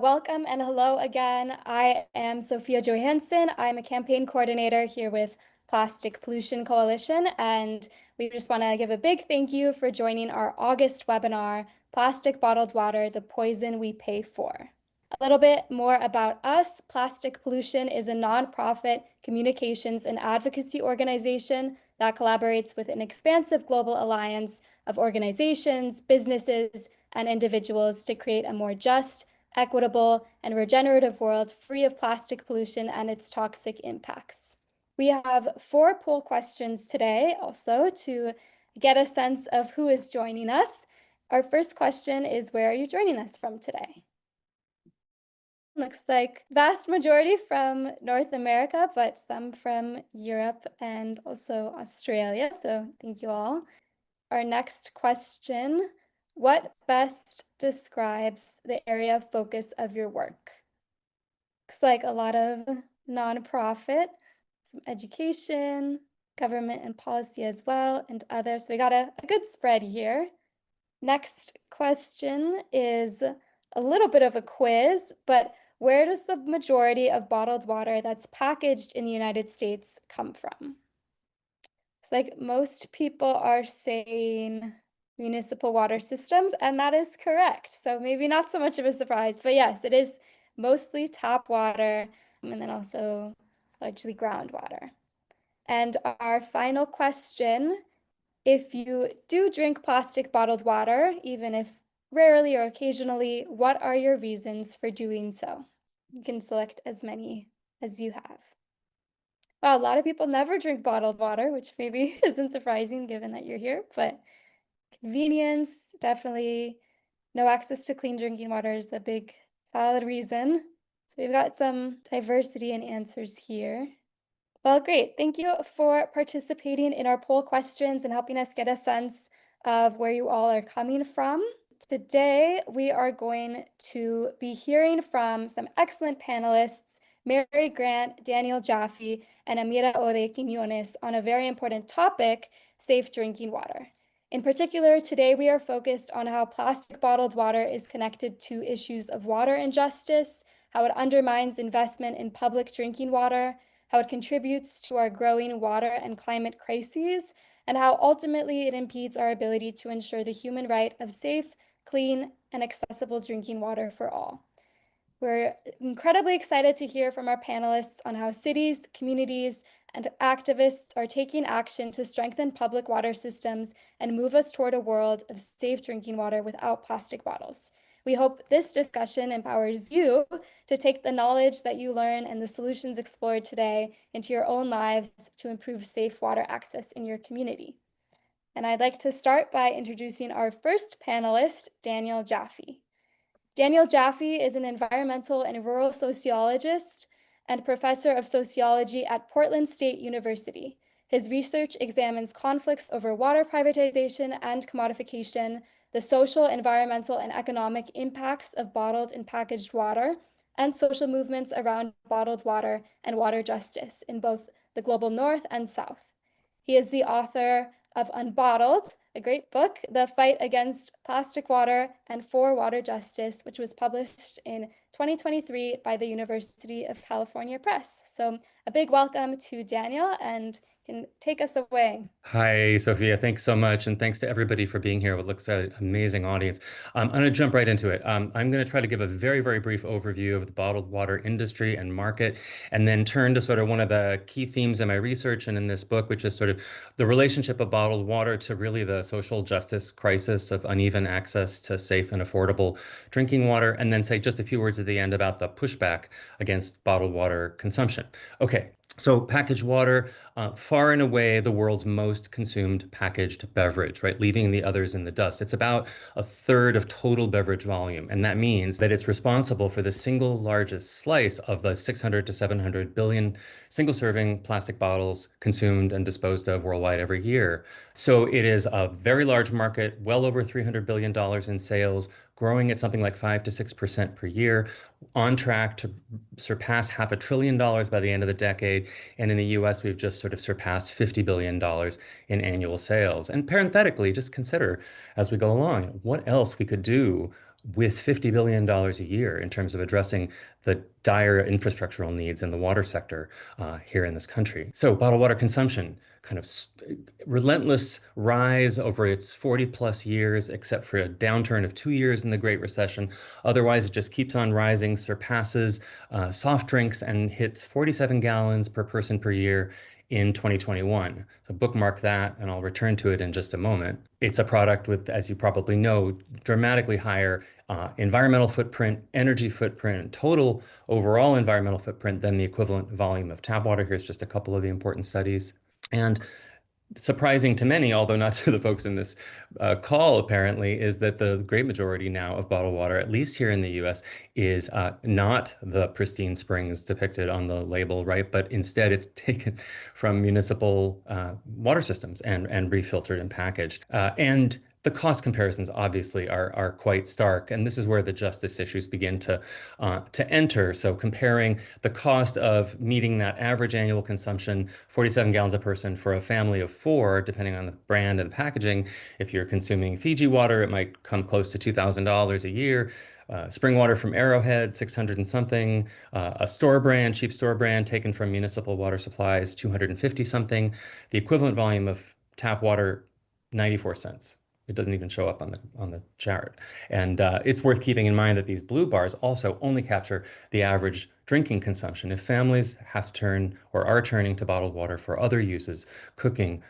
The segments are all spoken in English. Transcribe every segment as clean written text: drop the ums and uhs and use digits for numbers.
Welcome and hello again. I am Sophia Johansson. I'm a campaign coordinator here with Plastic Pollution Coalition, and we just want to give a big thank you for joining our August webinar, Plastic Bottled Water, the Poison We Pay For. A little bit more about us. Plastic Pollution is a nonprofit communications and advocacy organization that collaborates with an expansive global alliance of organizations, businesses, and individuals to create a more just, equitable, and regenerative world free of plastic pollution and its toxic impacts. We have 4 poll questions today also to get a sense of who is joining us. Our first question is, where are you joining us from today? Looks like vast majority from North America, but some from Europe and also Australia. So thank you all. Our next question, what best describes the area of focus of your work? Looks like a lot of nonprofit, some education, government and policy as well, and others. So we got a good spread here. Next question is a little bit of a quiz, but where does the majority of bottled water that's packaged in the United States come from? It's like most people are saying municipal water systems, and that is correct. So maybe not so much of a surprise, but yes, it is mostly tap water and then also largely groundwater. And our final question, if you do drink plastic bottled water, even if rarely or occasionally, what are your reasons for doing so? You can select as many as you have. Wow, a lot of people never drink bottled water, which maybe isn't surprising given that you're here, but convenience, definitely no access to clean drinking water is a big valid reason. So we've got some diversity in answers here. Well, great. Thank you for participating in our poll questions and helping us get a sense of where you all are coming from. Today, we are going to be hearing from some excellent panelists, Mary Grant, Daniel Jaffe, and Amira Ode Quiñones on a very important topic, safe drinking water. In particular, today we are focused on how plastic bottled water is connected to issues of water injustice, how it undermines investment in public drinking water, how it contributes to our growing water and climate crises, and how ultimately it impedes our ability to ensure the human right of safe, clean, and accessible drinking water for all. We're incredibly excited to hear from our panelists on how cities, communities, and activists are taking action to strengthen public water systems and move us toward a world of safe drinking water without plastic bottles. We hope this discussion empowers you to take the knowledge that you learn and the solutions explored today into your own lives to improve safe water access in your community. And I'd like to start by introducing our first panelist, Daniel Jaffe. Daniel Jaffe is an environmental and rural sociologist and professor of sociology at Portland State University. His research examines conflicts over water privatization and commodification, the social, environmental, and economic impacts of bottled and packaged water, and social movements around bottled water and water justice in both the global North and South. He is the author of Unbottled, a great book, The Fight Against Plastic Water and for Water Justice, which was published in 2023 by the University of California Press. So a big welcome to Daniel, and can take us away. Hi, Sophia. Thanks so much. And thanks to everybody for being here. What looks like an amazing audience. I'm going to jump right into it. I'm going to try to give a very, very brief overview of the bottled water industry and market, and then turn to sort of one of the key themes in my research and in this book, which is sort of the relationship of bottled water to really the social justice crisis of uneven access to safe and affordable drinking water, and then say just a few words at the end about the pushback against bottled water consumption. Okay. So packaged water, far and away the world's most consumed packaged beverage, right? Leaving the others in the dust. It's about a third of total beverage volume. And that means that it's responsible for the single largest slice of the 600 to 700 billion single serving plastic bottles consumed and disposed of worldwide every year. So it is a very large market, well over $300 billion in sales, growing at something like 5 to 6% per year, on track to surpass $500 billion by the end of the decade. And in the US, we've just sort of surpassed $50 billion in annual sales. And parenthetically, just consider as we go along what else we could do with $50 billion a year in terms of addressing the dire infrastructural needs in the water sector here in this country. So, bottled water consumption, kind of relentless rise over its 40 plus years, except for a downturn of 2 years in the Great Recession. Otherwise, it just keeps on rising, surpasses soft drinks, and hits 47 gallons per person per year in 2021. So bookmark that, and I'll return to it in just a moment. It's a product with, as you probably know, dramatically higher environmental footprint, energy footprint, total overall environmental footprint than the equivalent volume of tap water. Here's just a couple of the important studies. And surprising to many, although not to the folks in this call, apparently, is that the great majority now of bottled water, at least here in the US, is not the pristine springs depicted on the label, right? But instead, it's taken from municipal water systems and refiltered and packaged. And the cost comparisons obviously are quite stark, and this is where the justice issues begin to enter. So comparing the cost of meeting that average annual consumption, 47 gallons a person for a family of four, depending on the brand and the packaging. If you're consuming Fiji water, it might come close to $2,000 a year. Spring water from Arrowhead, 600 and something. A store brand, cheap store brand taken from municipal water supplies, 250 something. The equivalent volume of tap water, 94 cents. It doesn't even show up on the chart. And it's worth keeping in mind that these blue bars also only capture the average drinking consumption. If families have to turn or are turning to bottled water for other uses, cooking,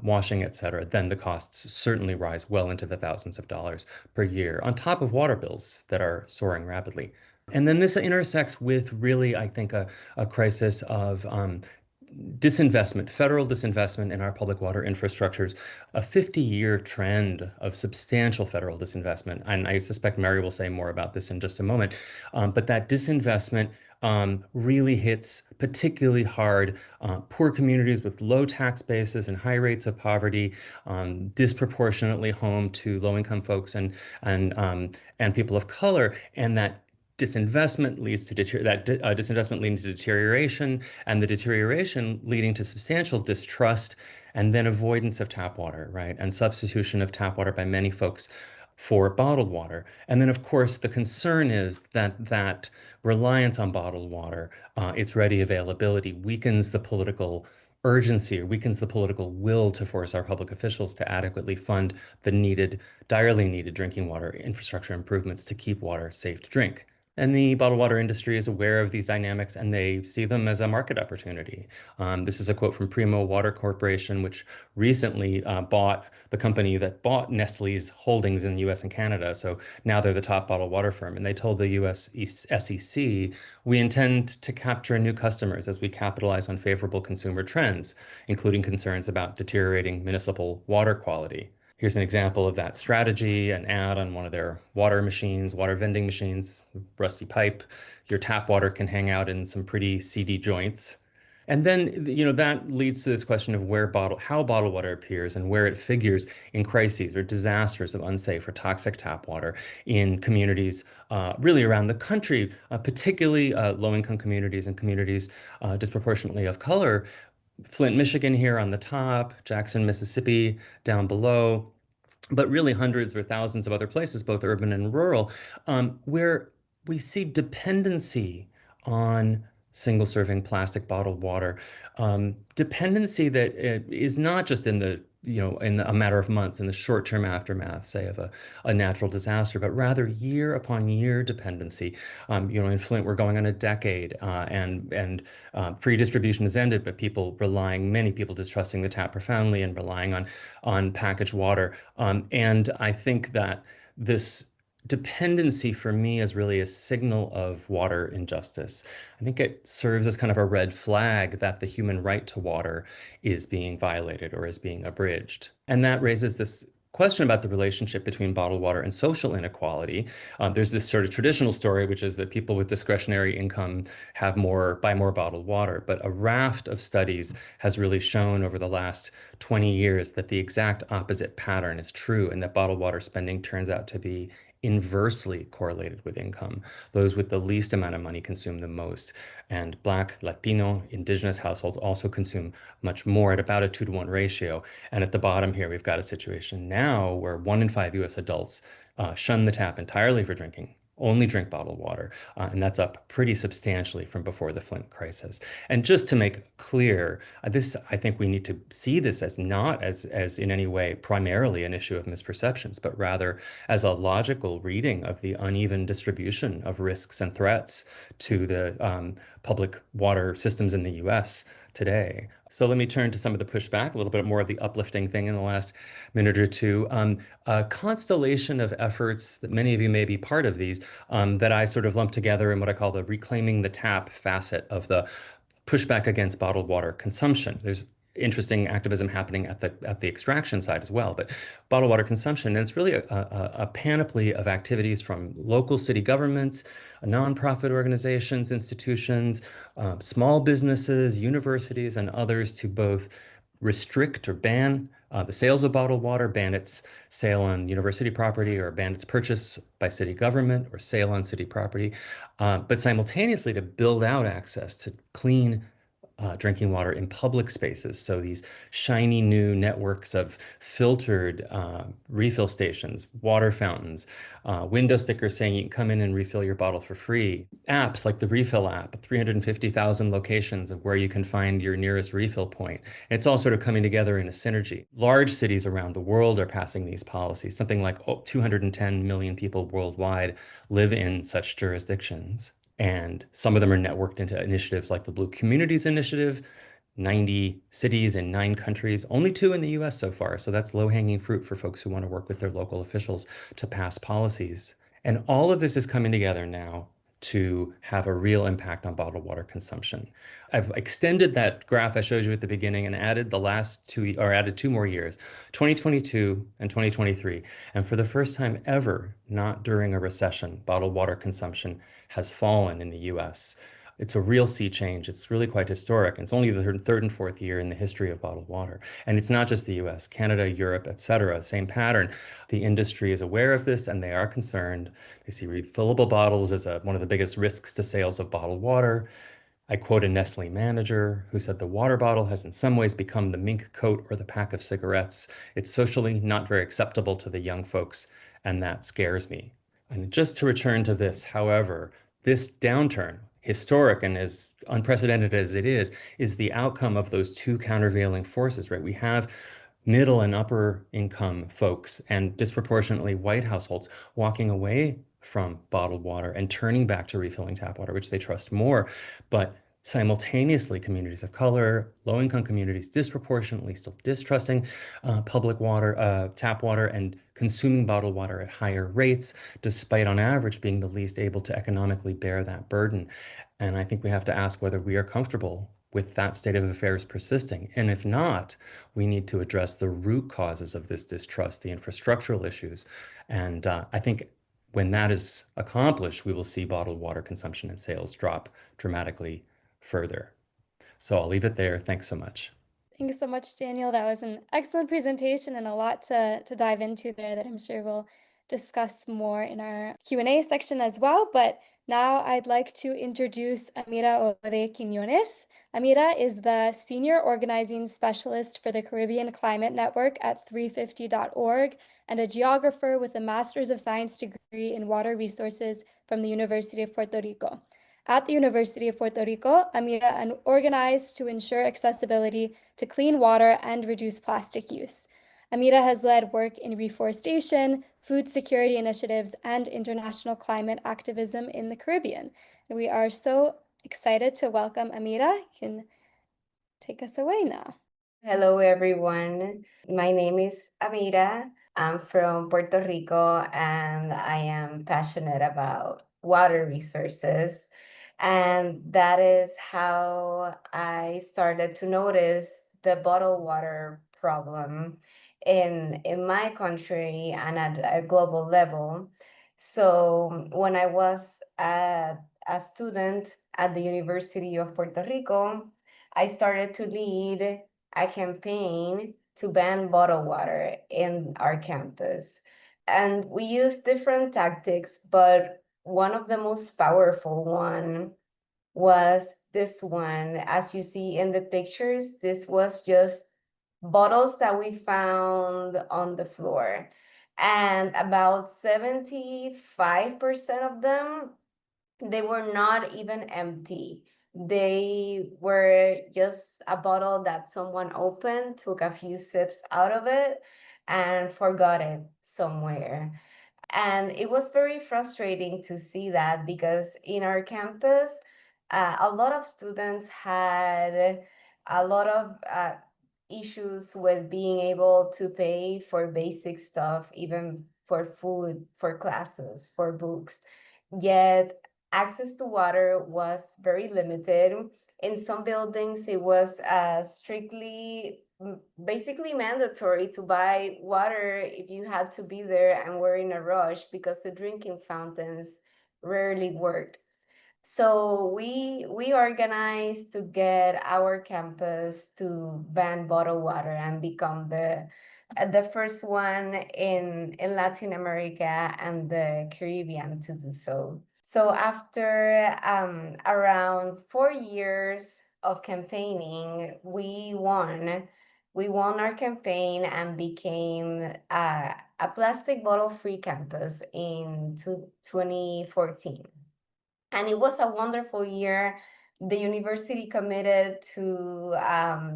washing, etc., then the costs certainly rise well into the thousands of dollars per year, on top of water bills that are soaring rapidly. And then this intersects with really, I think, a crisis of disinvestment, federal disinvestment in our public water infrastructures, a 50-year trend of substantial federal disinvestment. And I suspect Mary will say more about this in just a moment. But that disinvestment really hits particularly hard poor communities with low tax bases and high rates of poverty, disproportionately home to low-income folks and people of color, and that disinvestment leads to disinvestment leading to deterioration, and the deterioration leading to substantial distrust, and then avoidance of tap water, right? And substitution of tap water by many folks for bottled water. And then, of course, the concern is that reliance on bottled water, its ready availability, weakens the political urgency or weakens the political will to force our public officials to adequately fund the direly needed drinking water infrastructure improvements to keep water safe to drink. And the bottled water industry is aware of these dynamics, and they see them as a market opportunity. This is a quote from Primo Water Corporation, which recently bought the company that bought Nestle's holdings in the US and Canada. So now they're the top bottled water firm. And they told the US SEC, we intend to capture new customers as we capitalize on favorable consumer trends, including concerns about deteriorating municipal water quality. Here's an example of that strategy, an ad on one of their water machines, water vending machines, rusty pipe. Your tap water can hang out in some pretty seedy joints. And then, that leads to this question of how bottled water appears and where it figures in crises or disasters of unsafe or toxic tap water in communities really around the country, particularly low-income communities and communities disproportionately of color. Flint, Michigan here on the top, Jackson, Mississippi down below, but really hundreds or thousands of other places, both urban and rural, where we see dependency on single serving plastic bottled water. Dependency that is not just in a matter of months, in the short term aftermath, say, of a natural disaster, but rather year upon year dependency. In Flint, we're going on a decade, and free distribution has ended, but many people distrusting the tap profoundly and relying on packaged water. And I think that this dependency for me is really a signal of water injustice. I think it serves as kind of a red flag that the human right to water is being violated or is being abridged. And that raises this question about the relationship between bottled water and social inequality. There's this sort of traditional story, which is that people with discretionary income buy more bottled water. But a raft of studies has really shown over the last 20 years that the exact opposite pattern is true, and that bottled water spending turns out to be inversely correlated with income. Those with the least amount of money consume the most. And Black, Latino, Indigenous households also consume much more at about a 2-to-1 ratio. And at the bottom here, we've got a situation now where 1 in 5 US adults shun the tap entirely for drinking, only drink bottled water. And that's up pretty substantially from before the Flint crisis. And just to make clear, I think we need to see this as not as in any way primarily an issue of misperceptions, but rather as a logical reading of the uneven distribution of risks and threats to the public water systems in the US today. So let me turn to some of the pushback, a little bit more of the uplifting thing in the last minute or two. A constellation of efforts that many of you may be part of these that I sort of lump together in what I call the reclaiming the tap facet of the pushback against bottled water consumption. There's interesting activism happening at the extraction side as well, but bottled water consumption, and it's really a panoply of activities from local city governments, nonprofit organizations, institutions, small businesses, universities, and others to both restrict or ban the sales of bottled water, ban its sale on university property, or ban its purchase by city government or sale on city property, but simultaneously to build out access to clean drinking water in public spaces. So these shiny new networks of filtered refill stations, water fountains, window stickers saying you can come in and refill your bottle for free, apps like the Refill app, 350,000 locations of where you can find your nearest refill point. It's all sort of coming together in a synergy. Large cities around the world are passing these policies. Something like 210 million people worldwide live in such jurisdictions. And some of them are networked into initiatives like the Blue Communities Initiative, 90 cities in 9 countries, only 2 in the US so far. So that's low-hanging fruit for folks who want to work with their local officials to pass policies. And all of this is coming together now to have a real impact on bottled water consumption. I've extended that graph I showed you at the beginning and added the last 2, or added 2 more years, 2022 and 2023. And for the first time ever, not during a recession, bottled water consumption has fallen in the US. It's a real sea change. It's really quite historic. And it's only the third and fourth year in the history of bottled water. And it's not just the US, Canada, Europe, et cetera, same pattern. The industry is aware of this and they are concerned. They see refillable bottles as one of the biggest risks to sales of bottled water. I quote a Nestle manager who said the water bottle has in some ways become the mink coat or the pack of cigarettes. It's socially not very acceptable to the young folks, and that scares me. And just to return to this, however, this downturn, historic and as unprecedented as it is the outcome of those two countervailing forces, right? We have middle and upper income folks and disproportionately white households walking away from bottled water and turning back to refilling tap water, which they trust more. But simultaneously, communities of color, low-income communities, disproportionately still distrusting public water, tap water, and consuming bottled water at higher rates, despite on average being the least able to economically bear that burden. And I think we have to ask whether we are comfortable with that state of affairs persisting. And if not, we need to address the root causes of this distrust, the infrastructural issues. And I think when that is accomplished, we will see bottled water consumption and sales drop dramatically further. So I'll leave it there. Thanks so much. Thanks so much, Daniel. That was an excellent presentation and a lot to dive into there that I'm sure we'll discuss more in our Q&A section as well. But now I'd like to introduce Amira Ode Quiñones. Amira is the Senior Organizing Specialist for the Caribbean Climate Network at 350.org and a geographer with a Master's of Science degree in Water Resources from the University of Puerto Rico. At the University of Puerto Rico, Amira organized to ensure accessibility to clean water and reduce plastic use. Amira has led work in reforestation, food security initiatives, and international climate activism in the Caribbean. And we are so excited to welcome Amira. You can take us away now. Hello, everyone. My name is Amira. I'm from Puerto Rico and I am passionate about water resources. And that is how I started to notice the bottled water problem in my country and at a global level. So when I was a student at the University of Puerto Rico, I started to lead a campaign to ban bottled water in our campus. And we used different tactics, but one of the most powerful one was this one. As you see in the pictures, this was just bottles that we found on the floor. And about 75% of them, they were not even empty. They were just a bottle that someone opened, took a few sips out of it, and forgot it somewhere. And it was very frustrating to see that because in our campus, a lot of students had a lot of issues with being able to pay for basic stuff, even for food, for classes, for books. Yet access to water was very limited. In some buildings, it was strictly basically mandatory to buy water if you had to be there and were in a rush because the drinking fountains rarely worked. So we organized to get our campus to ban bottled water and become the first one in Latin America and the Caribbean to do so. So after around 4 years of campaigning, we won. We won our campaign and became a plastic bottle-free campus in 2014. And it was a wonderful year. The university committed to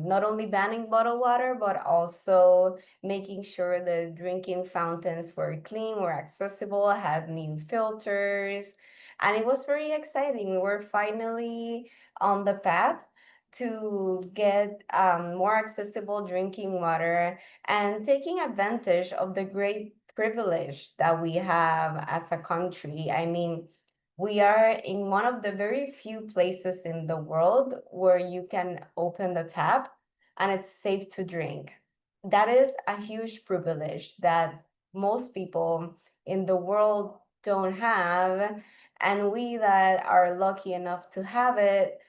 not only banning bottled water, but also making sure the drinking fountains were clean, were accessible, had new filters. And it was very exciting. We were finally on the path to get more accessible drinking water and taking advantage of the great privilege that we have as a country. I mean, we are in one of the very few places in the world where you can open the tap and it's safe to drink. That is a huge privilege that most people in the world don't have. And we that are lucky enough to have it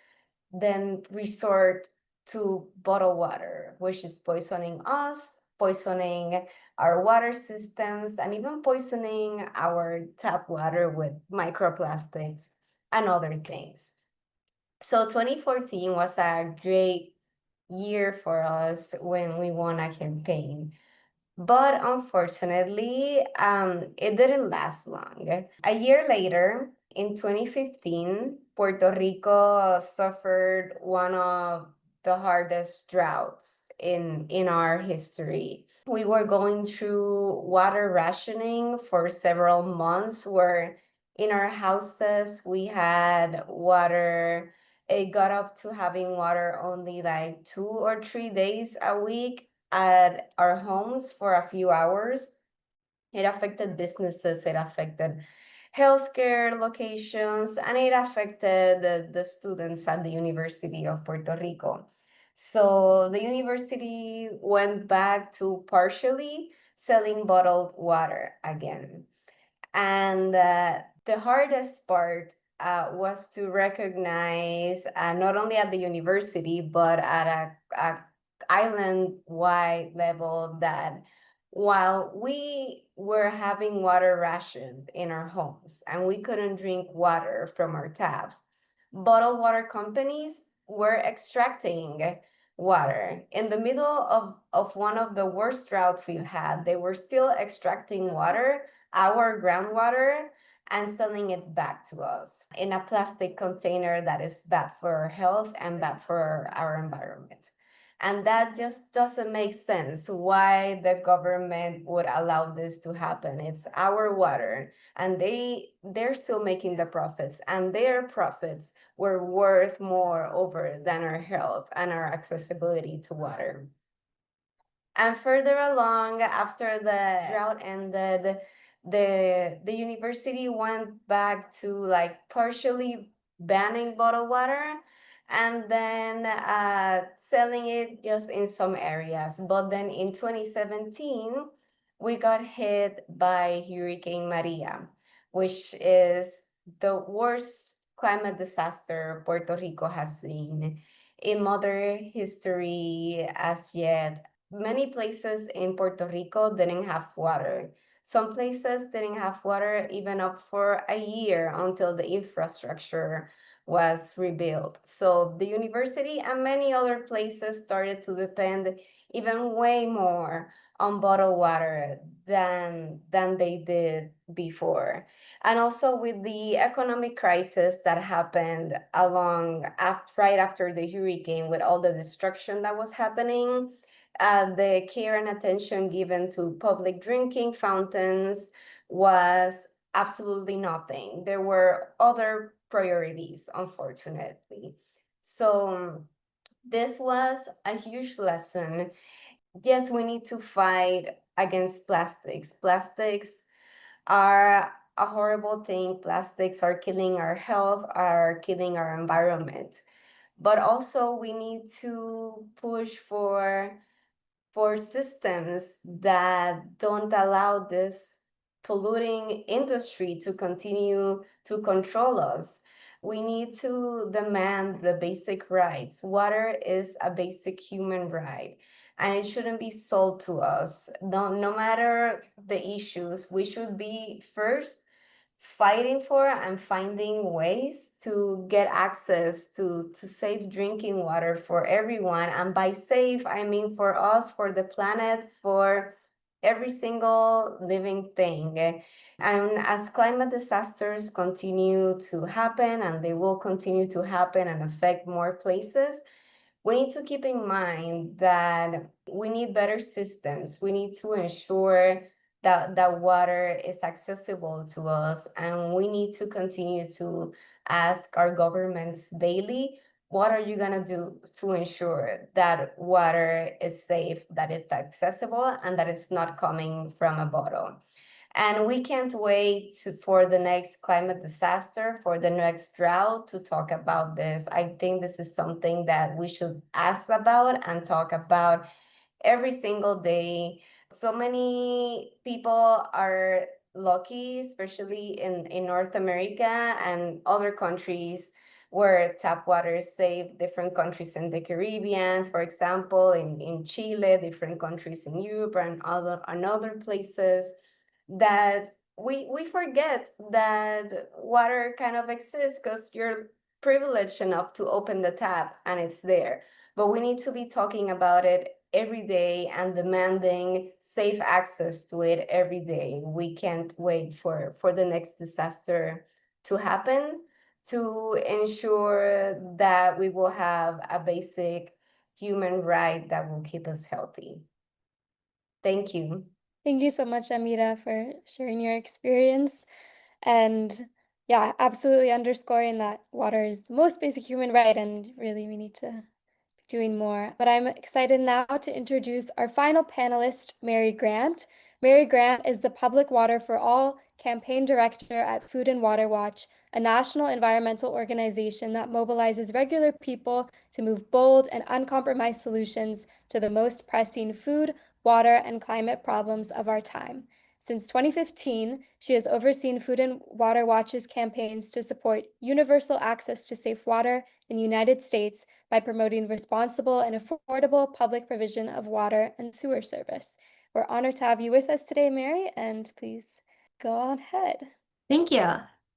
then resort to bottled water, which is poisoning us, poisoning our water systems, and even poisoning our tap water with microplastics and other things. So 2014 was a great year for us when we won a campaign. But unfortunately, it didn't last long. A year later, in 2015, Puerto Rico suffered one of the hardest droughts in our history. We were going through water rationing for several months, where in our houses we had water. It got up to having water only like 2 or 3 days a week at our homes for a few hours. It affected businesses, it affected healthcare locations, and it affected the students at the University of Puerto Rico. So the university went back to partially selling bottled water again. And the hardest part was to recognize not only at the university, but at a island-wide level that while we were having water rationed in our homes and we couldn't drink water from our taps, bottled water companies were extracting water. In the middle of one of the worst droughts we've had, they were still extracting water, our groundwater, and selling it back to us in a plastic container that is bad for our health and bad for our environment. And that just doesn't make sense why the government would allow this to happen. It's our water, and they're still making the profits, and their profits were worth more over than our health and our accessibility to water. And further along, after the drought ended, the university went back to like partially banning bottled water and then selling it just in some areas. But then in 2017, we got hit by Hurricane Maria, which is the worst climate disaster Puerto Rico has seen in modern history as yet. Many places in Puerto Rico didn't have water. Some places didn't have water even up for a year until the infrastructure was rebuilt. So the university and many other places started to depend even way more on bottled water than they did before. And also with the economic crisis that happened right after the hurricane, with all the destruction that was happening, the care and attention given to public drinking fountains was absolutely nothing. There were other priorities, unfortunately. So this was a huge lesson. Yes, we need to fight against plastics. Plastics are a horrible thing. Plastics are killing our health, are killing our environment. But also we need to push for systems that don't allow this polluting industry to continue to control us. We need to demand the basic rights. Water is a basic human right, and it shouldn't be sold to us. No matter the issues, we should be first fighting for and finding ways to get access to safe drinking water for everyone. And by safe, I mean for us, for the planet, for every single living thing. And as climate disasters continue to happen, and they will continue to happen and affect more places, we need to keep in mind that we need better systems. We need to ensure that water is accessible to us, and we need to continue to ask our governments daily, what are you gonna do to ensure that water is safe, that it's accessible, and that it's not coming from a bottle? And we can't wait for the next climate disaster, for the next drought to talk about this. I think this is something that we should ask about and talk about every single day. So many people are lucky, especially in North America and other countries where tap water is safe, different countries in the Caribbean, for example, in Chile, different countries in Europe and other places, that we forget that water kind of exists because you're privileged enough to open the tap and it's there. But we need to be talking about it every day and demanding safe access to it every day. We can't wait for the next disaster to happen to ensure that we will have a basic human right that will keep us healthy. Thank you. Thank you so much, Amira, for sharing your experience. And yeah, absolutely underscoring that water is the most basic human right, and really we need to be doing more. But I'm excited now to introduce our final panelist, Mary Grant. Mary Grant is the Public Water for All campaign director at Food and Water Watch, a national environmental organization that mobilizes regular people to move bold and uncompromised solutions to the most pressing food, water, and climate problems of our time. Since 2015, she has overseen Food and Water Watch's campaigns to support universal access to safe water in the United States by promoting responsible and affordable public provision of water and sewer service. We're honored to have you with us today, Mary, and please go on ahead. Thank you.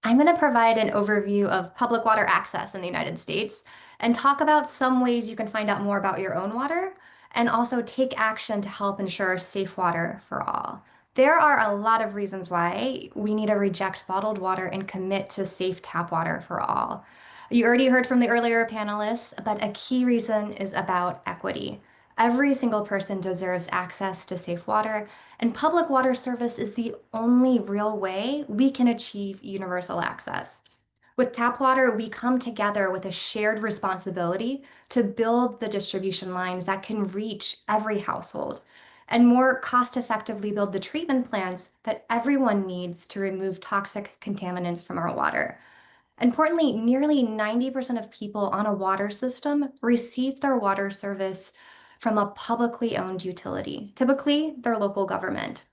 I'm going to provide an overview of public water access in the United States and talk about some ways you can find out more about your own water and also take action to help ensure safe water for all. There are a lot of reasons why we need to reject bottled water and commit to safe tap water for all. You already heard from the earlier panelists, but a key reason is about equity. Every single person deserves access to safe water, and public water service is the only real way we can achieve universal access. With tap water, we come together with a shared responsibility to build the distribution lines that can reach every household and more cost-effectively build the treatment plants that everyone needs to remove toxic contaminants from our water. Importantly, nearly 90% of people on a water system receive their water service from a publicly owned utility, typically their local government.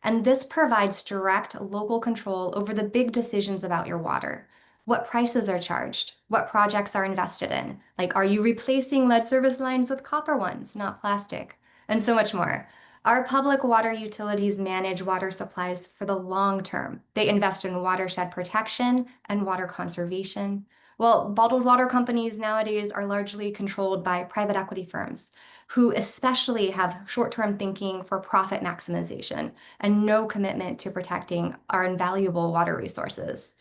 And this provides direct local control over the big decisions about your water. What prices are charged? What projects are invested in? Like, are you replacing lead service lines with copper ones, not plastic? And so much more. Our public water utilities manage water supplies for the long term. They invest in watershed protection and water conservation. Well, bottled water companies nowadays are largely controlled by private equity firms who especially have short-term thinking for profit maximization and no commitment to protecting our invaluable water resources.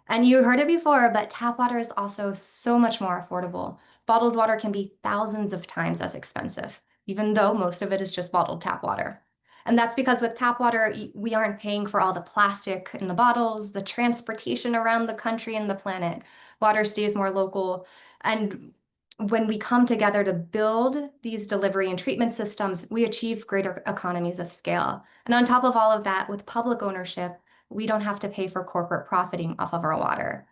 And you heard it before, but tap water is also so much more affordable. Bottled water can be thousands of times as expensive, even though most of it is just bottled tap water. And that's because with tap water, we aren't paying for all the plastic in the bottles, the transportation around the country and the planet. Water stays more local. And when we come together to build these delivery and treatment systems, we achieve greater economies of scale. And on top of all of that, with public ownership, we don't have to pay for corporate profiting off of our water.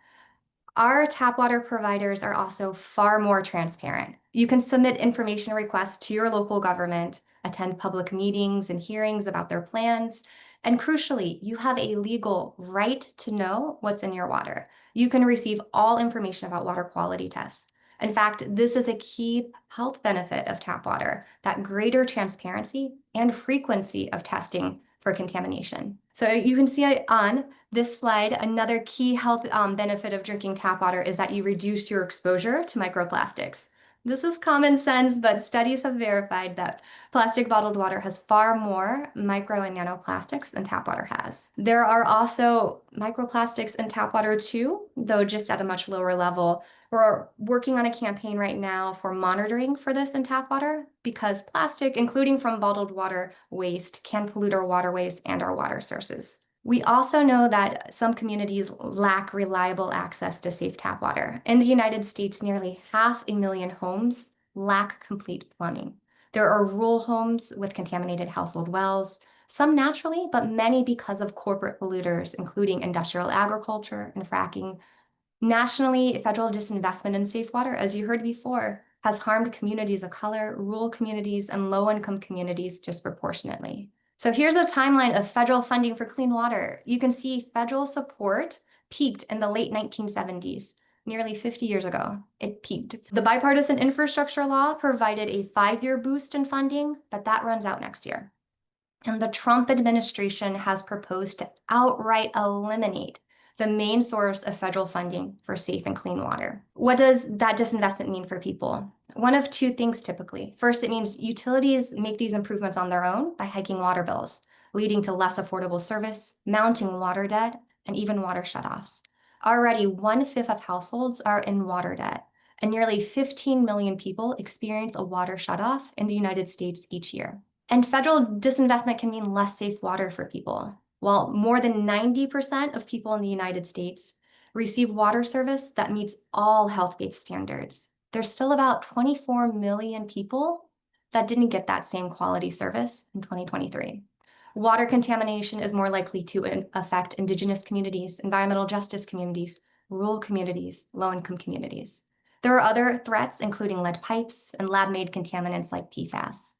Our tap water providers are also far more transparent. You can submit information requests to your local government, attend public meetings and hearings about their plans, and crucially, you have a legal right to know what's in your water. You can receive all information about water quality tests. In fact, this is a key health benefit of tap water, that greater transparency and frequency of testing for contamination. So you can see on this slide, another key health benefit of drinking tap water is that you reduce your exposure to microplastics. This is common sense, but studies have verified that plastic bottled water has far more micro and nanoplastics than tap water has. There are also microplastics in tap water too, though just at a much lower level. We're working on a campaign right now for monitoring for this in tap water because plastic, including from bottled water waste, can pollute our waterways and our water sources. We also know that some communities lack reliable access to safe tap water. In the United States, nearly 500,000 homes lack complete plumbing. There are rural homes with contaminated household wells, some naturally, but many because of corporate polluters, including industrial agriculture and fracking. Nationally, federal disinvestment in safe water, as you heard before, has harmed communities of color, rural communities, and low-income communities disproportionately. So here's a timeline of federal funding for clean water. You can see federal support peaked in the late 1970s, nearly 50 years ago. It peaked. The bipartisan infrastructure law provided a 5-year boost in funding, but that runs out next year. And the Trump administration has proposed to outright eliminate the main source of federal funding for safe and clean water. What does that disinvestment mean for people? One of two things typically. First, it means utilities make these improvements on their own by hiking water bills, leading to less affordable service, mounting water debt, and even water shutoffs. Already, 1/5 of households are in water debt, and nearly 15 million people experience a water shutoff in the United States each year. And federal disinvestment can mean less safe water for people. While more than 90% of people in the United States receive water service that meets all health-based standards, there's still about 24 million people that didn't get that same quality service in 2023. Water contamination is more likely to affect Indigenous communities, environmental justice communities, rural communities, low-income communities. There are other threats, including lead pipes and lab-made contaminants like PFAS.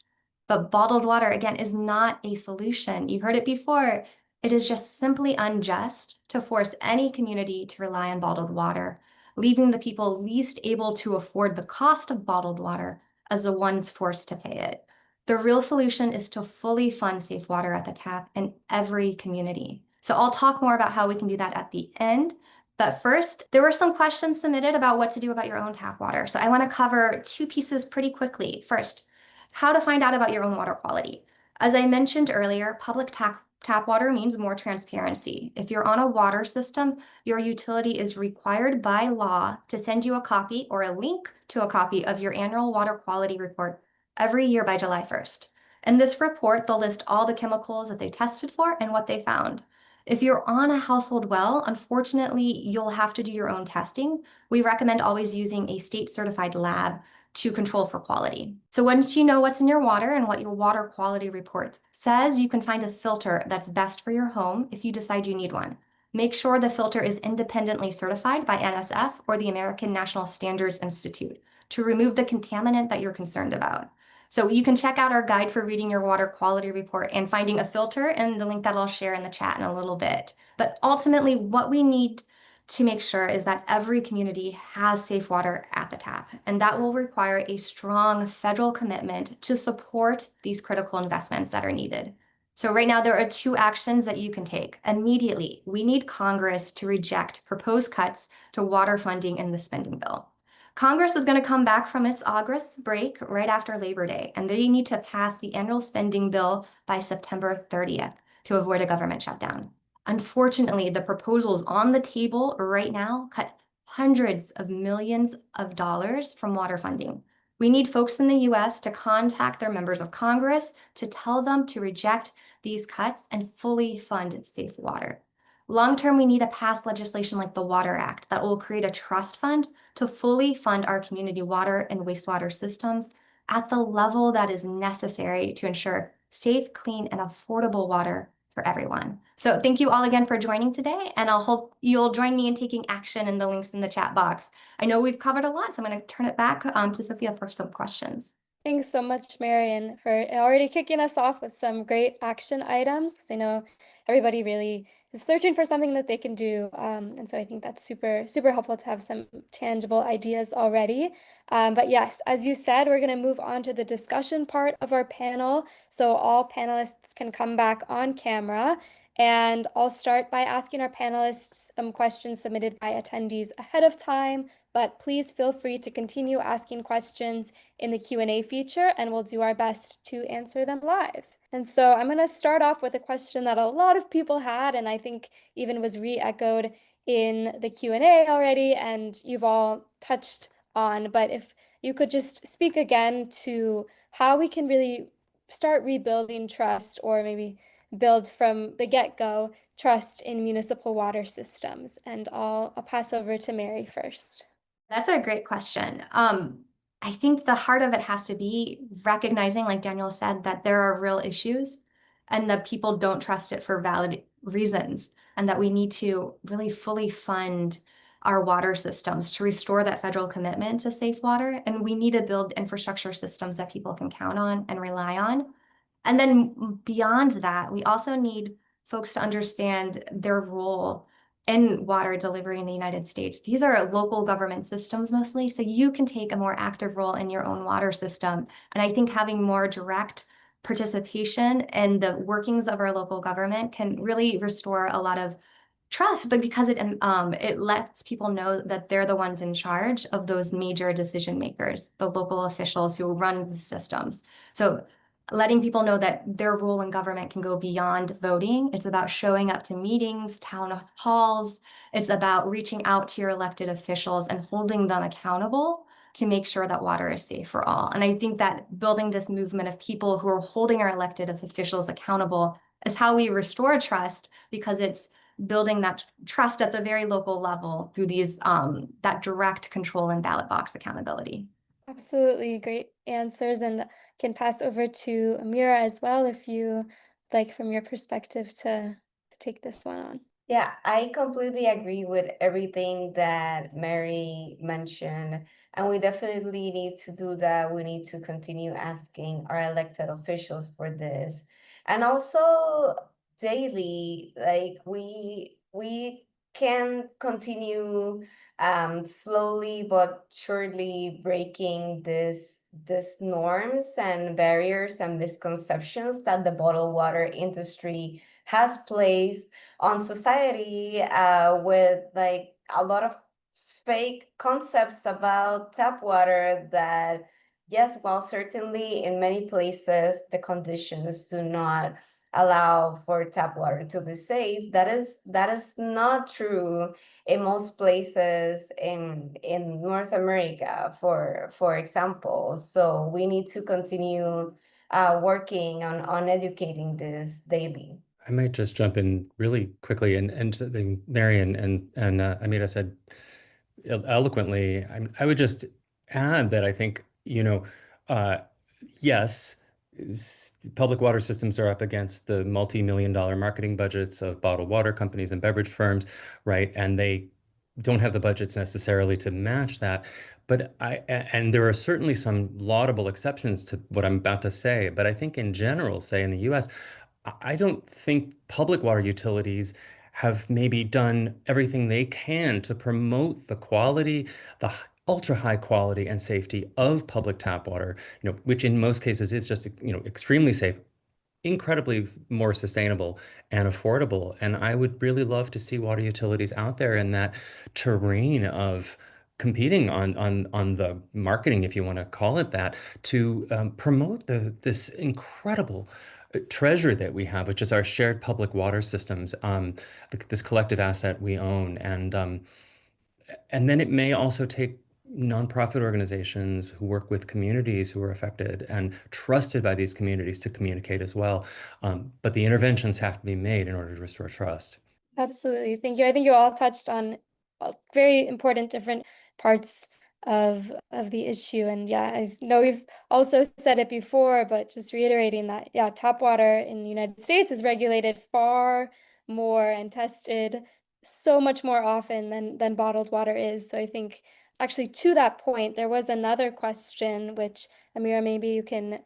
But bottled water, again, is not a solution. You heard it before. It is just simply unjust to force any community to rely on bottled water, leaving the people least able to afford the cost of bottled water as the ones forced to pay it. The real solution is to fully fund safe water at the tap in every community. So I'll talk more about how we can do that at the end. But first, there were some questions submitted about what to do about your own tap water. So I want to cover two pieces pretty quickly. First, how to find out about your own water quality. As I mentioned earlier, public tap water means more transparency. If you're on a water system, your utility is required by law to send you a copy or a link to a copy of your annual water quality report every year by July 1st. In this report, they'll list all the chemicals that they tested for and what they found. If you're on a household well, unfortunately, you'll have to do your own testing. We recommend always using a state-certified lab to control for quality. So once you know what's in your water and what your water quality report says, you can find a filter that's best for your home if you decide you need one. Make sure the filter is independently certified by NSF or the American National Standards Institute to remove the contaminant that you're concerned about. So you can check out our guide for reading your water quality report and finding a filter and the link that I'll share in the chat in a little bit. But ultimately, what we need to make sure is that every community has safe water at the tap. And that will require a strong federal commitment to support these critical investments that are needed. So right now, there are two actions that you can take. Immediately, we need Congress to reject proposed cuts to water funding in the spending bill. Congress is going to come back from its August break right after Labor Day, and they need to pass the annual spending bill by September 30th to avoid a government shutdown. Unfortunately, the proposals on the table right now cut hundreds of millions of dollars from water funding. We need folks in the US to contact their members of Congress to tell them to reject these cuts and fully fund safe water. Long term, we need to pass legislation like the Water Act that will create a trust fund to fully fund our community water and wastewater systems at the level that is necessary to ensure safe, clean, and affordable water for everyone. So thank you all again for joining today, and I'll hope you'll join me in taking action in the links in the chat box. I know we've covered a lot, so I'm going to turn it back to Sophia for some questions. Thanks so much, Marion, for already kicking us off with some great action items. I know everybody really is searching for something that they can do. And so I think that's super, super helpful to have some tangible ideas already. But yes, as you said, we're going to move on to the discussion part of our panel. So all panelists can come back on camera. And I'll start by asking our panelists some questions submitted by attendees ahead of time. But please feel free to continue asking questions in the Q&A feature, and we'll do our best to answer them live. And so I'm going to start off with a question that a lot of people had, and I think even was re-echoed in the Q&A already, and you've all touched on, but if you could just speak again to how we can really start rebuilding trust, or maybe build from the get-go trust in municipal water systems. And I'll pass over to Mary first. That's a great question. I think the heart of it has to be recognizing, like Daniel said, that there are real issues and that people don't trust it for valid reasons, and that we need to really fully fund our water systems to restore that federal commitment to safe water. And we need to build infrastructure systems that people can count on and rely on. And then beyond that, we also need folks to understand their role in water delivery in the United States. These are local government systems mostly, so you can take a more active role in your own water system. And I think having more direct participation in the workings of our local government can really restore a lot of trust, but because it lets people know that they're the ones in charge of those major decision makers, the local officials who run the systems. So letting people know that their role in government can go beyond voting. It's about showing up to meetings, town halls. It's about reaching out to your elected officials and holding them accountable to make sure that water is safe for all. And I think that building this movement of people who are holding our elected officials accountable is how we restore trust, because it's building that trust at the very local level through these that direct control and ballot box accountability. Absolutely great answers, and can pass over to Amira as well if you like from your perspective to take this one on. Yeah, I completely agree with everything that Mary mentioned, and we definitely need to do that. We need to continue asking our elected officials for this. And also daily, like we can continue slowly but surely breaking this norms and barriers and misconceptions that the bottled water industry has placed on society, with like a lot of fake concepts about tap water that, yes, while certainly in many places the conditions do not allow for tap water to be safe, that is not true in most places in North America, for example. So we need to continue working on educating this daily. I might just jump in really quickly, and something Marion and Amita said eloquently. I would just add that I think, uh, yes, public water systems are up against the multi-million-dollar marketing budgets of bottled water companies and beverage firms, right? And they don't have the budgets necessarily to match that. But and there are certainly some laudable exceptions to what I'm about to say, but I think in general, say in the US, I don't think public water utilities have maybe done everything they can to promote the quality, the ultra high quality and safety of public tap water, which in most cases is just, extremely safe, incredibly more sustainable and affordable. And I would really love to see water utilities out there in that terrain of competing on the marketing, if you want to call it that, to promote this incredible treasure that we have, which is our shared public water systems, this collective asset we own. And then it may also take nonprofit organizations who work with communities who are affected and trusted by these communities to communicate as well. But the interventions have to be made in order to restore trust. Absolutely. Thank you. I think you all touched on very important different parts of the issue. And yeah, I know we've also said it before, but just reiterating that, yeah, tap water in the United States is regulated far more and tested so much more often than bottled water is. So I think actually to that point, there was another question, which Amira, maybe you can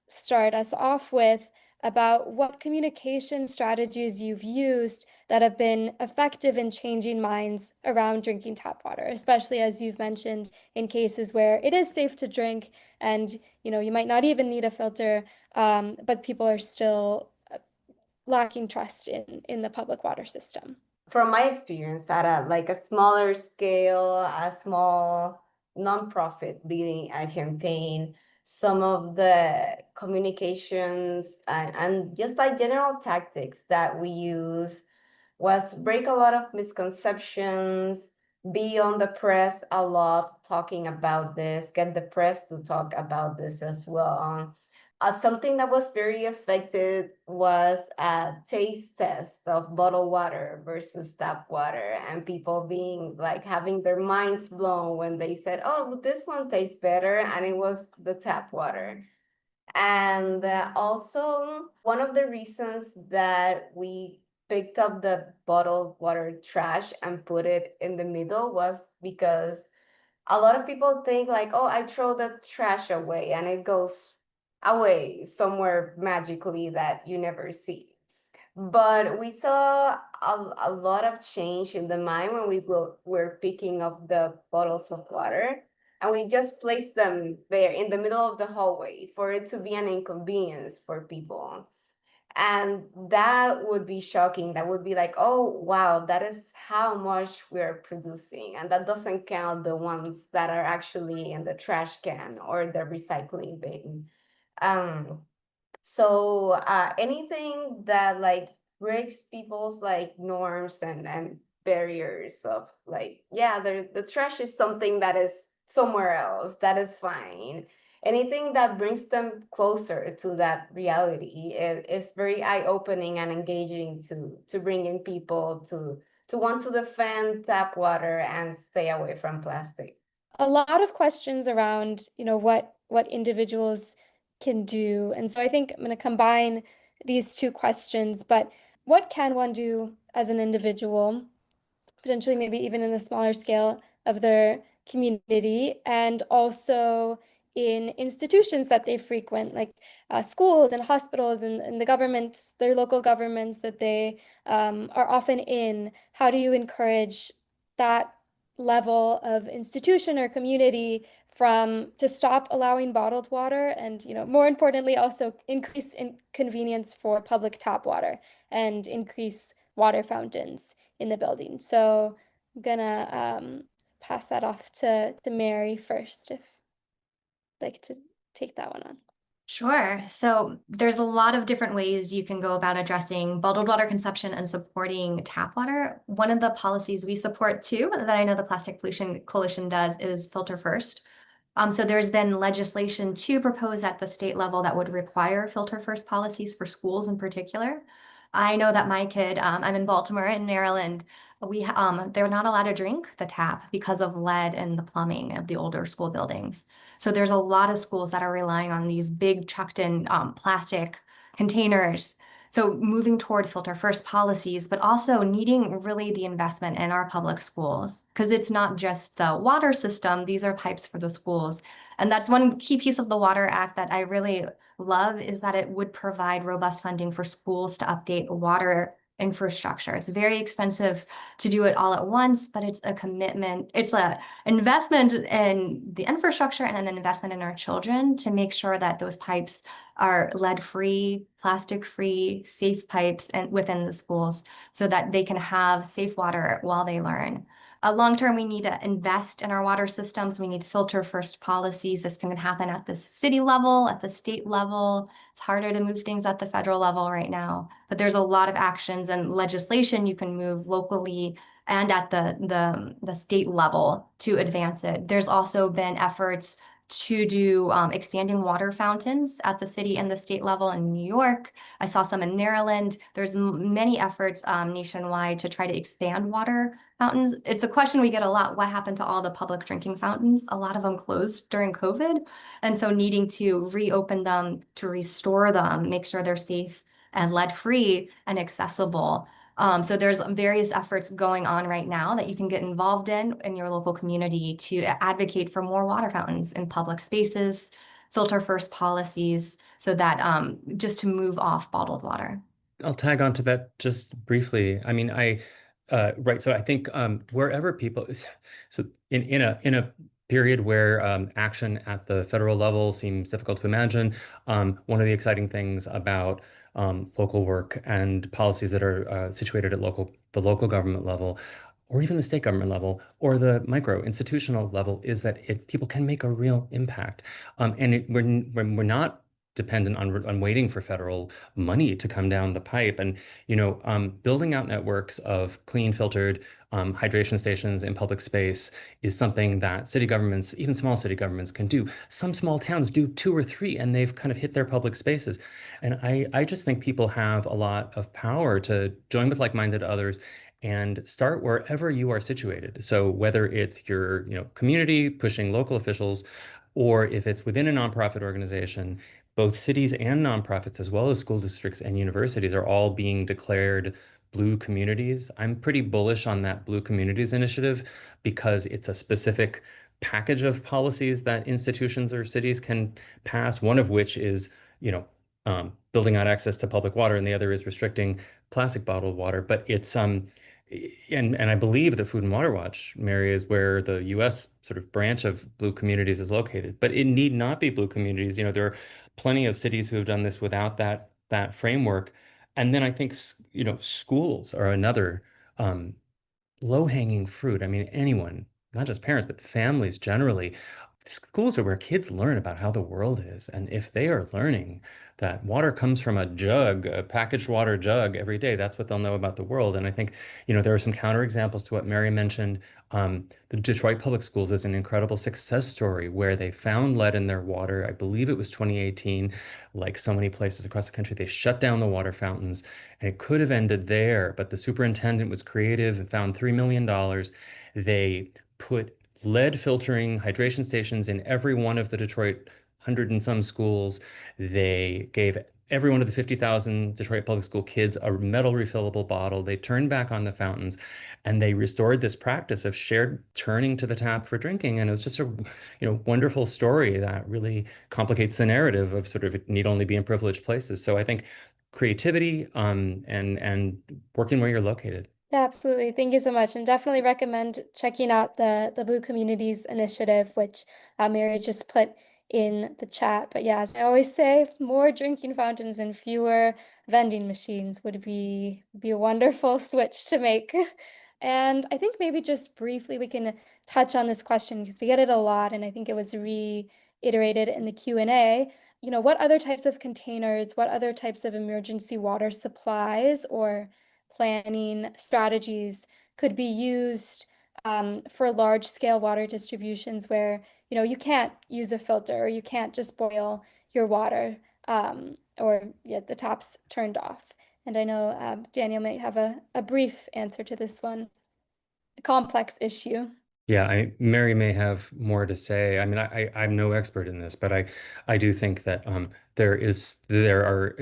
start us off with, about what communication strategies you've used that have been effective in changing minds around drinking tap water, especially as you've mentioned in cases where it is safe to drink and you might not even need a filter, but people are still lacking trust in the public water system. From my experience at a smaller scale, a small nonprofit leading a campaign, some of the communications and just like general tactics that we use was break a lot of misconceptions, be on the press a lot talking about this, get the press to talk about this as well. Something that was very effective was a taste test of bottled water versus tap water, and people being like having their minds blown when they said, "Oh, this one tastes better," and it was the tap water. And also, one of the reasons that we picked up the bottled water trash and put it in the middle was because a lot of people think like, oh, I throw the trash away and it goes away somewhere magically that you never see. But we saw a lot of change in the mind when were picking up the bottles of water, and we just placed them there in the middle of the hallway for it to be an inconvenience for people. And that would be shocking. That would be like, oh, wow, that is how much we're producing. And that doesn't count the ones that are actually in the trash can or the recycling bin. Um, so anything that like breaks people's like norms and barriers of like, yeah, the trash is something that is somewhere else, that is fine. Anything that brings them closer to that reality is very eye-opening and engaging to bring in people to want to defend tap water and stay away from plastic. A lot of questions around, what individuals can do. And so I think I'm going to combine these two questions, but what can one do as an individual, potentially maybe even in the smaller scale of their community, and also in institutions that they frequent, like schools and hospitals and the governments, their local governments that they are often in. How do you encourage that level of institution or community to stop allowing bottled water and, more importantly, also increase inconvenience for public tap water and increase water fountains in the building? So I'm gonna pass that off to Mary first, if you'd like to take that one on. Sure. So there's a lot of different ways you can go about addressing bottled water consumption and supporting tap water. One of the policies we support too, that I know the Plastic Pollution Coalition does, is Filter First. So there's been legislation to propose at the state level that would require filter first policies for schools in particular. I know that my kid, I'm in Baltimore in Maryland, they're not allowed to drink the tap because of lead in the plumbing of the older school buildings. So there's a lot of schools that are relying on these big chucked in plastic containers. So moving toward filter first policies, but also needing really the investment in our public schools, because it's not just the water system, these are pipes for the schools. And that's one key piece of the Water Act that I really love, is that it would provide robust funding for schools to update water infrastructure. It's very expensive to do it all at once, but it's a commitment. It's a investment in the infrastructure and an investment in our children to make sure that those pipes are lead-free, plastic-free, safe pipes and within the schools so that they can have safe water while they learn. Long term, we need to invest in our water systems. We need filter first policies. This can happen at the city level, at the state level. It's harder to move things at the federal level right now, but there's a lot of actions and legislation you can move locally and at the state level to advance it. There's also been efforts to do expanding water fountains at the city and the state level in New York. I saw some in Maryland. There's many efforts nationwide to try to expand water fountains. It's a question we get a lot. What happened to all the public drinking fountains? A lot of them closed during COVID. And so needing to reopen them, to restore them, make sure they're safe and lead-free and accessible. So there's various efforts going on right now that you can get involved in your local community to advocate for more water fountains in public spaces, filter first policies, so that just to move off bottled water. I'll tag on to that just briefly. I mean, right. So I think wherever people, so in a period where action at the federal level seems difficult to imagine, one of the exciting things about local work and policies that are situated at the local government level, or even the state government level, or the micro institutional level, is that people can make a real impact, and we're not dependent on waiting for federal money to come down the pipe. And building out networks of clean filtered hydration stations in public space is something that city governments, even small city governments, can do. Some small towns do 2 or 3, and they've kind of hit their public spaces. And I just think people have a lot of power to join with like-minded others and start wherever you are situated. So whether it's your community pushing local officials, or if it's within a nonprofit organization, both cities and nonprofits, as well as school districts and universities, are all being declared blue communities. I'm pretty bullish on that Blue Communities initiative because it's a specific package of policies that institutions or cities can pass, one of which is, building out access to public water, and the other is restricting plastic bottled water. But it's and I believe the Food and Water Watch, Mary, is where the U.S. sort of branch of Blue Communities is located. But it need not be Blue Communities. There are plenty of cities who have done this without that framework. And then I think schools are another low-hanging fruit. I mean, anyone, not just parents, but families generally. Schools are where kids learn about how the world is. And if they are learning that water comes from a jug, a packaged water jug every day, that's what they'll know about the world. And I think, there are some counterexamples to what Mary mentioned. The Detroit Public Schools is an incredible success story where they found lead in their water. I believe it was 2018. Like so many places across the country, they shut down the water fountains, and it could have ended there. But the superintendent was creative and found $3 million. They put lead filtering hydration stations in every one of the Detroit 100 and some schools. They gave every one of the 50,000 Detroit public school kids a metal refillable bottle. They turned back on the fountains, and they restored this practice of shared turning to the tap for drinking. And it was just a wonderful story that really complicates the narrative of sort of it need only be in privileged places. So I think creativity and working where you're located. Yeah, absolutely. Thank you so much. And definitely recommend checking out the Blue Communities Initiative, which Mary just put in the chat. But yeah, as I always say, more drinking fountains and fewer vending machines would be a wonderful switch to make. And I think maybe just briefly we can touch on this question because we get it a lot, and I think it was reiterated in the Q&A. What other types of containers, what other types of emergency water supplies or planning strategies could be used for large-scale water distributions where you can't use a filter or you can't just boil your water or the tap's turned off. And I know Daniel might have a brief answer to this one, a complex issue. Yeah, Mary may have more to say. I mean, I'm no expert in this, but I do think that there is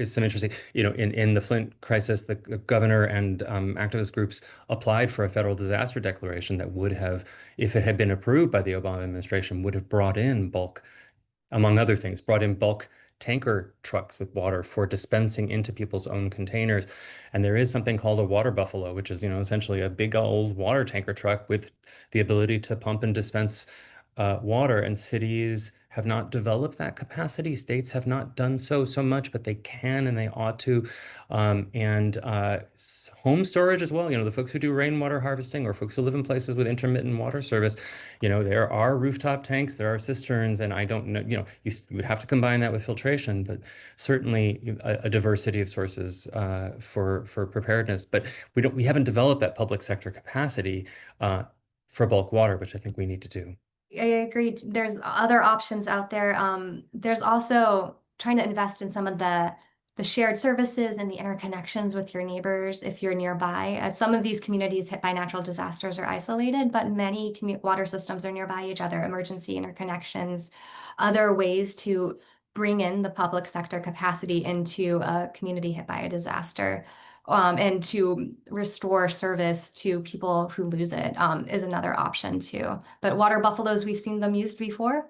some interesting, in the Flint crisis, the governor and activist groups applied for a federal disaster declaration that would have, if it had been approved by the Obama administration, would have brought in bulk, among other things, brought in bulk tanker trucks with water for dispensing into people's own containers. And there is something called a water buffalo, which is, essentially a big old water tanker truck with the ability to pump and dispense water. And cities have not developed that capacity. States have not done so much, but they can and they ought to. And home storage as well. The folks who do rainwater harvesting or folks who live in places with intermittent water service, there are rooftop tanks, there are cisterns, and I don't know, you would have to combine that with filtration, but certainly a diversity of sources for preparedness. But we haven't developed that public sector capacity for bulk water, which I think we need to do. I agree. There's other options out there. There's also trying to invest in some of the shared services and the interconnections with your neighbors if you're nearby. Some of these communities hit by natural disasters are isolated, but many water systems are nearby each other, emergency interconnections, other ways to bring in the public sector capacity into a community hit by a disaster. And to restore service to people who lose it is another option too. But water buffaloes, we've seen them used before.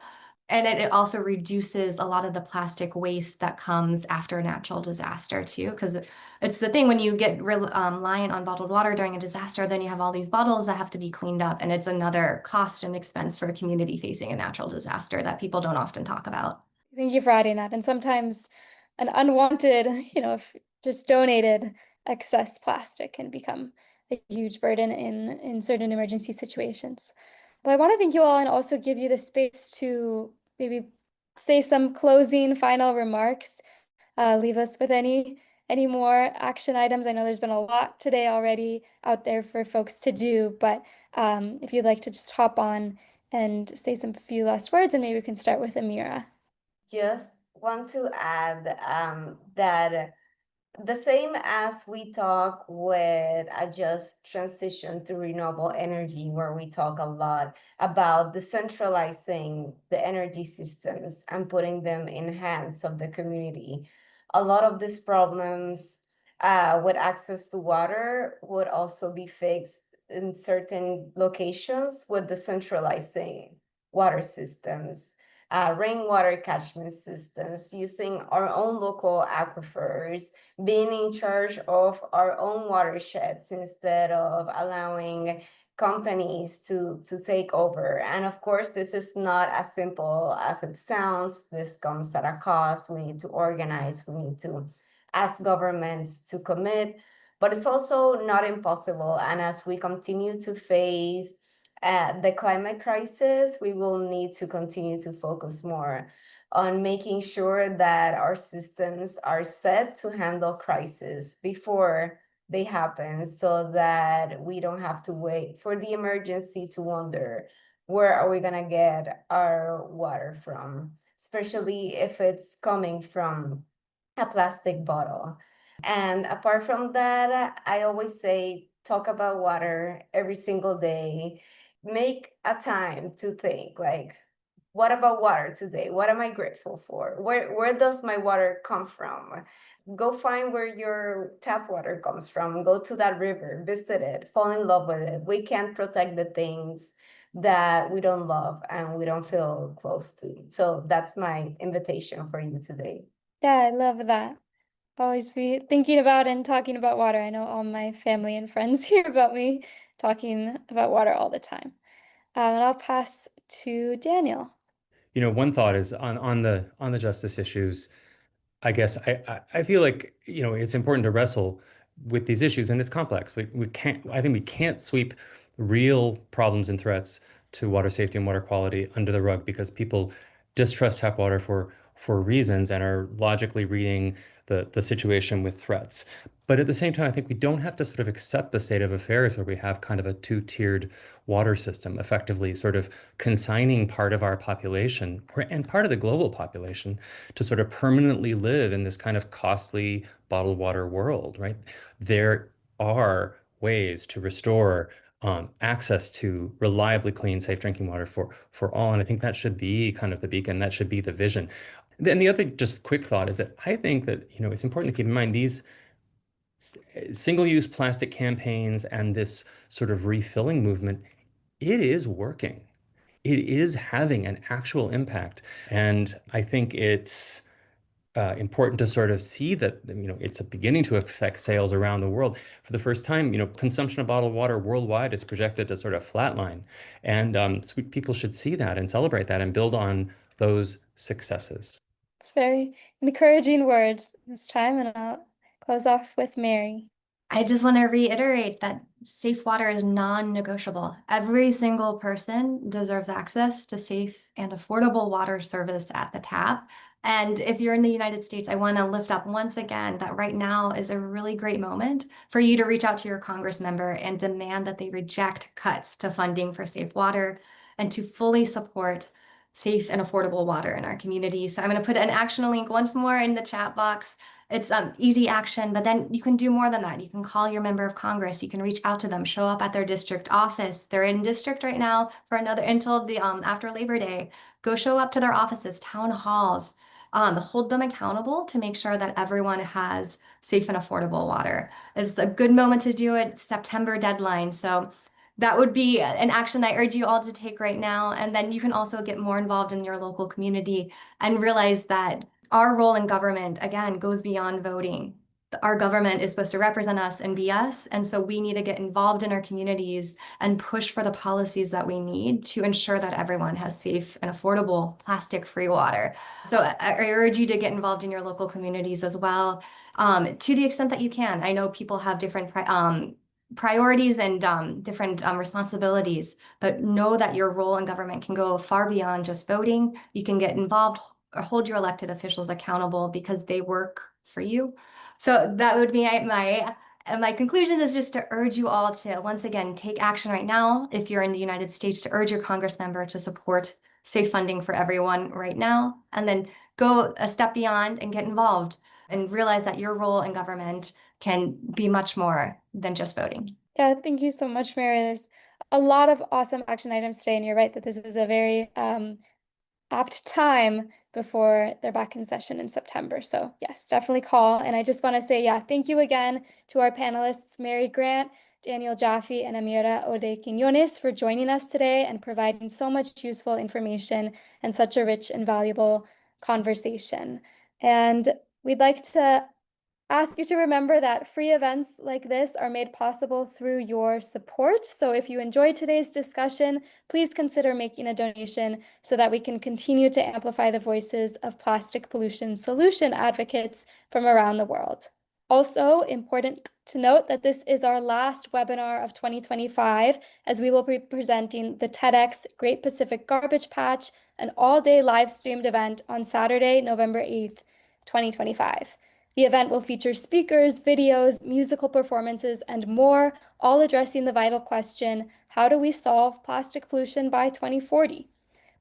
And it also reduces a lot of the plastic waste that comes after a natural disaster too, because it's the thing when you get reliant on bottled water during a disaster, then you have all these bottles that have to be cleaned up, and it's another cost and expense for a community facing a natural disaster that people don't often talk about. Thank you for adding that. And sometimes an unwanted, if just donated excess plastic can become a huge burden in certain emergency situations. But I want to thank you all and also give you the space to maybe say some closing final remarks. Leave us with any more action items. I know there's been a lot today already out there for folks to do, but if you'd like to just hop on and say some few last words, and maybe we can start with Amira. Just want to add that the same as we talk with a just transition to renewable energy, where we talk a lot about decentralizing the energy systems and putting them in hands of the community. A lot of these problems with access to water would also be fixed in certain locations with decentralizing water systems. Rainwater catchment systems, using our own local aquifers, being in charge of our own watersheds instead of allowing companies to take over. And of course, this is not as simple as it sounds. This comes at a cost. We need to organize, we need to ask governments to commit, but it's also not impossible. And as we continue to face the climate crisis, we will need to continue to focus more on making sure that our systems are set to handle crises before they happen, so that we don't have to wait for the emergency to wonder where are we going to get our water from, especially if it's coming from a plastic bottle. And apart from that, I always say talk about water every single day. Make a time to think, like, what about water today? What am I grateful for? Where does my water come from? Go find where your tap water comes from. Go to that river, visit it, fall in love with it. We can't protect the things that we don't love and we don't feel close to. So that's my invitation for you today. Yeah, I love that. Always be thinking about and talking about water. I know all my family and friends hear about me talking about water all the time. And I'll pass to Daniel. One thought is on the justice issues. I guess I feel like, it's important to wrestle with these issues, and it's complex. I think we can't sweep real problems and threats to water safety and water quality under the rug because people distrust tap water for reasons and are logically reading the situation with threats. But at the same time, I think we don't have to sort of accept the state of affairs where we have kind of a two-tiered water system, effectively sort of consigning part of our population and part of the global population to sort of permanently live in this kind of costly bottled water world, right? There are ways to restore access to reliably clean, safe drinking water for all. And I think that should be kind of the beacon, that should be the vision. Then the other just quick thought is that I think that, it's important to keep in mind these single-use plastic campaigns and this sort of refilling movement, it is working. It is having an actual impact. And I think it's important to sort of see that, it's beginning to affect sales around the world. For the first time, consumption of bottled water worldwide is projected to sort of flatline. And so people should see that and celebrate that and build on those successes. It's very encouraging words this time, and I'll close off with Mary. I just want to reiterate that safe water is non-negotiable. Every single person deserves access to safe and affordable water service at the tap. And if you're in the United States, I want to lift up once again that right now is a really great moment for you to reach out to your Congress member and demand that they reject cuts to funding for safe water and to fully support safe and affordable water in our community. So I'm going to put an action link once more in the chat box. It's easy action, but then you can do more than that. You can call your member of Congress. You can reach out to them, show up at their district office. They're in district right now for another until the after Labor Day. Go show up to their offices, town halls. Hold them accountable to make sure that everyone has safe and affordable water. It's a good moment to do it. September deadline. So that would be an action I urge you all to take right now. And then you can also get more involved in your local community and realize that our role in government, again, goes beyond voting. Our government is supposed to represent us and be us. And so we need to get involved in our communities and push for the policies that we need to ensure that everyone has safe and affordable plastic-free water. So I urge you to get involved in your local communities as well, to the extent that you can. I know people have different priorities and different responsibilities, but know that your role in government can go far beyond just voting. You can get involved or hold your elected officials accountable because they work for you. So that would be my conclusion is just to urge you all to once again take action right now. If you're in the United States, to urge your Congress member to support safe funding for everyone right now, and then go a step beyond and get involved and realize that your role in government can be much more than just voting. Yeah, thank you so much, Mary. There's a lot of awesome action items today, and you're right that this is a very apt time before they're back in session in September. So yes, definitely call. And I just want to say, yeah, thank you again to our panelists, Mary Grant, Daniel Jaffe, and Amira Ode Quiñones for joining us today and providing so much useful information and such a rich and valuable conversation. And we'd like to ask you to remember that free events like this are made possible through your support. So if you enjoyed today's discussion, please consider making a donation so that we can continue to amplify the voices of plastic pollution solution advocates from around the world. Also important to note that this is our last webinar of 2025, as we will be presenting the TEDx Great Pacific Garbage Patch, an all-day live-streamed event on Saturday, November 8th, 2025. The event will feature speakers, videos, musical performances, and more, all addressing the vital question, how do we solve plastic pollution by 2040?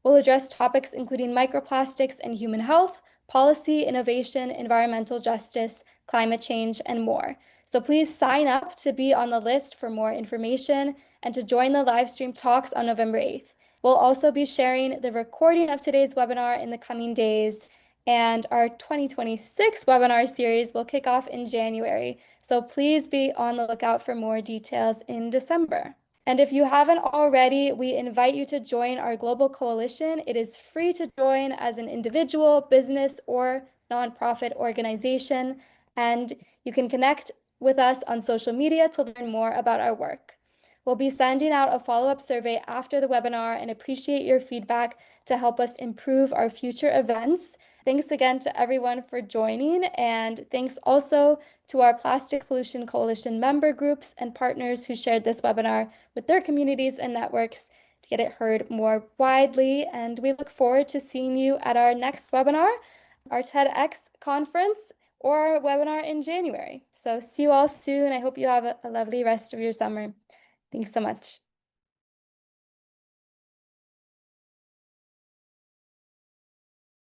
We'll address topics including microplastics and human health, policy, innovation, environmental justice, climate change, and more. So please sign up to be on the list for more information and to join the live stream talks on November 8th. We'll also be sharing the recording of today's webinar in the coming days, and our 2026 webinar series will kick off in January. So please be on the lookout for more details in December. And if you haven't already, we invite you to join our global coalition. It is free to join as an individual, business, or nonprofit organization. And you can connect with us on social media to learn more about our work. We'll be sending out a follow-up survey after the webinar and appreciate your feedback to help us improve our future events. Thanks again to everyone for joining, and thanks also to our Plastic Pollution Coalition member groups and partners who shared this webinar with their communities and networks to get it heard more widely. And we look forward to seeing you at our next webinar, our TEDx conference, or our webinar in January. So see you all soon. I hope you have a lovely rest of your summer. Thanks so much.